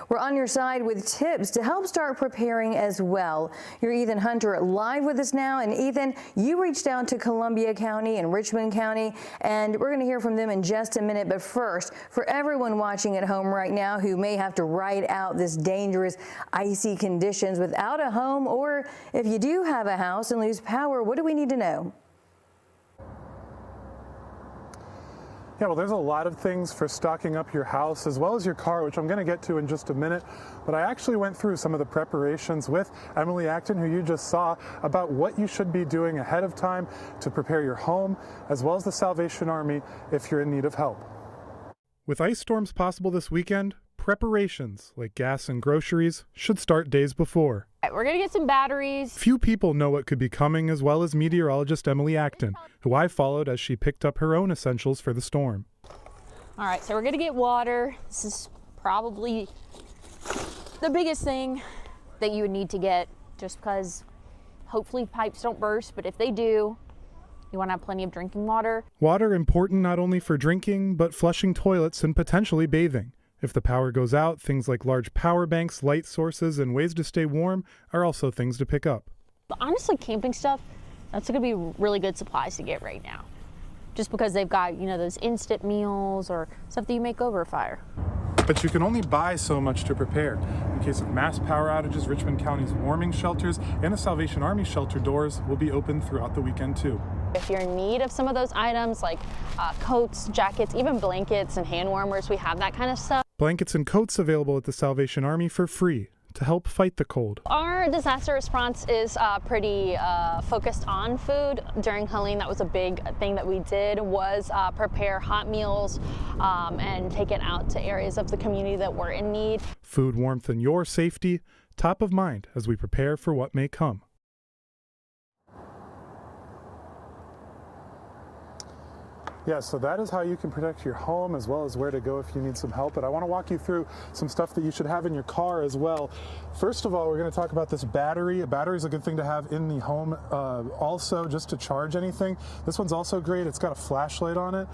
We're on your side with tips to help start preparing as well. You're Ethan Hunter live with us now. And Ethan, you reached out to Columbia County and Richmond County, and we're going to hear from them in just a minute. But first, for everyone watching at home right now who may have to ride out this dangerous icy conditions without a home, or if you do have a house and lose power, what do we need to know? Yeah, well, there's a lot of things for stocking up your house as well as your car, which I'm going to get to in just a minute. But I actually went through some of the preparations with Emily Acton, who you just saw, about what you should be doing ahead of time to prepare your home, as well as the Salvation Army if you're in need of help. With ice storms possible this weekend, preparations like gas and groceries should start days before. We're going to get some batteries. Few people know what could be coming, as well as meteorologist Emily Acton, who I followed as she picked up her own essentials for the storm. All right, so we're going to get water. This is probably the biggest thing that you would need to get, just because hopefully pipes don't burst, but if they do, you want to have plenty of drinking water. Water important not only for drinking, but flushing toilets and potentially bathing. If the power goes out, things like large power banks, light sources, and ways to stay warm are also things to pick up. But honestly, camping stuff, that's going to be really good supplies to get right now. Just because they've got, you know, those instant meals or stuff that you make over a fire. But you can only buy so much to prepare. In case of mass power outages, Richmond County's warming shelters and the Salvation Army shelter doors will be open throughout the weekend too. If you're in need of some of those items like coats, jackets, even blankets and hand warmers, we have that kind of stuff. Blankets and coats available at the Salvation Army for free to help fight the cold. Our disaster response is pretty focused on food. During Helene, that was a big thing that we did, was prepare hot meals and take it out to areas of the community that were in need. Food, warmth, and your safety top of mind as we prepare for what may come. Yeah, so that is how you can protect your home, as well as where to go if you need some help. But I want to walk you through some stuff that you should have in your car as well. First of all, we're going to talk about this battery. A battery is a good thing to have in the home also, just to charge anything. This one's also great. It's got a flashlight on it.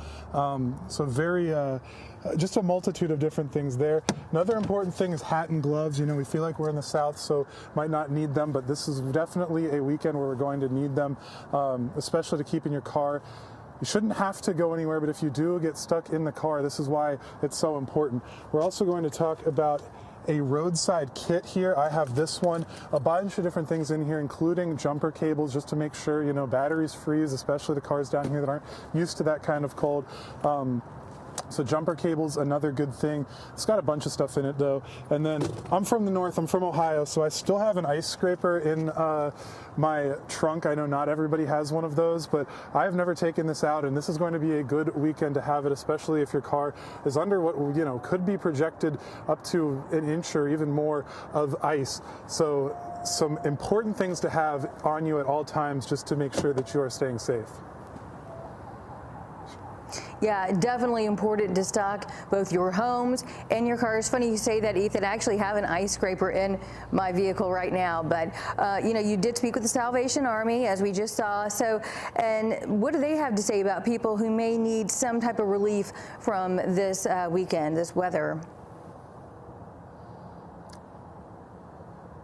So very, just a multitude of different things there. Another important thing is hat and gloves. You know, we feel like we're in the South, so might not need them, but this is definitely a weekend where we're going to need them, especially to keep in your car. You shouldn't have to go anywhere, but if you do get stuck in the car, this is why it's so important. We're also going to talk about a roadside kit here. I have this one, a bunch of different things in here, including jumper cables, just to make sure, you know, batteries freeze, especially the cars down here that aren't used to that kind of cold. So jumper cables, another good thing. It's got a bunch of stuff in it though. And then I'm from the north, I'm from Ohio, so I still have an ice scraper in my trunk. I know not everybody has one of those, but I've never taken this out, and this is going to be a good weekend to have it, especially if your car is under what, you know, could be projected up to an inch or even more of ice. So some important things to have on you at all times, just to make sure that you are staying safe. Yeah, definitely important to stock both your homes and your cars. Funny you say that, Ethan. I actually have an ice scraper in my vehicle right now, but you know, you did speak with the Salvation Army, as we just saw. So, and what do they have to say about people who may need some type of relief from this weekend, this weather?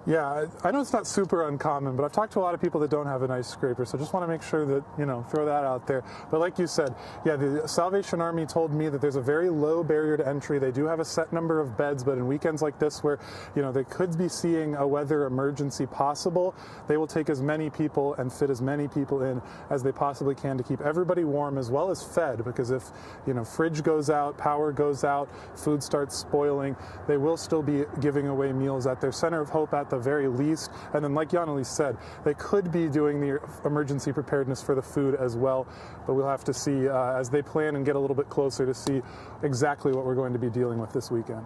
Yeah, I know it's not super uncommon, but I've talked to a lot of people that don't have an ice scraper, so just want to make sure that, you know, throw that out there. But like you said, yeah, the Salvation Army told me that there's a very low barrier to entry. They do have a set number of beds, but in weekends like this where, you know, they could be seeing a weather emergency possible, they will take as many people and fit as many people in as they possibly can to keep everybody warm as well as fed, because if, you know, fridge goes out, power goes out, food starts spoiling, they will still be giving away meals at their Center of Hope at the very least. And then, like Yaneli said, they could be doing the emergency preparedness for the food as well, but we'll have to see as they plan and get a little bit closer to see exactly what we're going to be dealing with this weekend.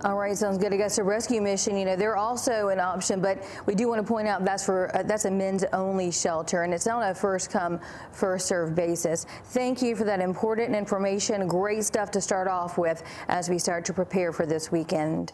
All right, sounds good. Augusta Rescue Mission, you know, they're also an option, but we do want to point out that's a men's only shelter, and it's not a first come, first served basis. Thank you for that important information. Great stuff to start off with as we start to prepare for this weekend.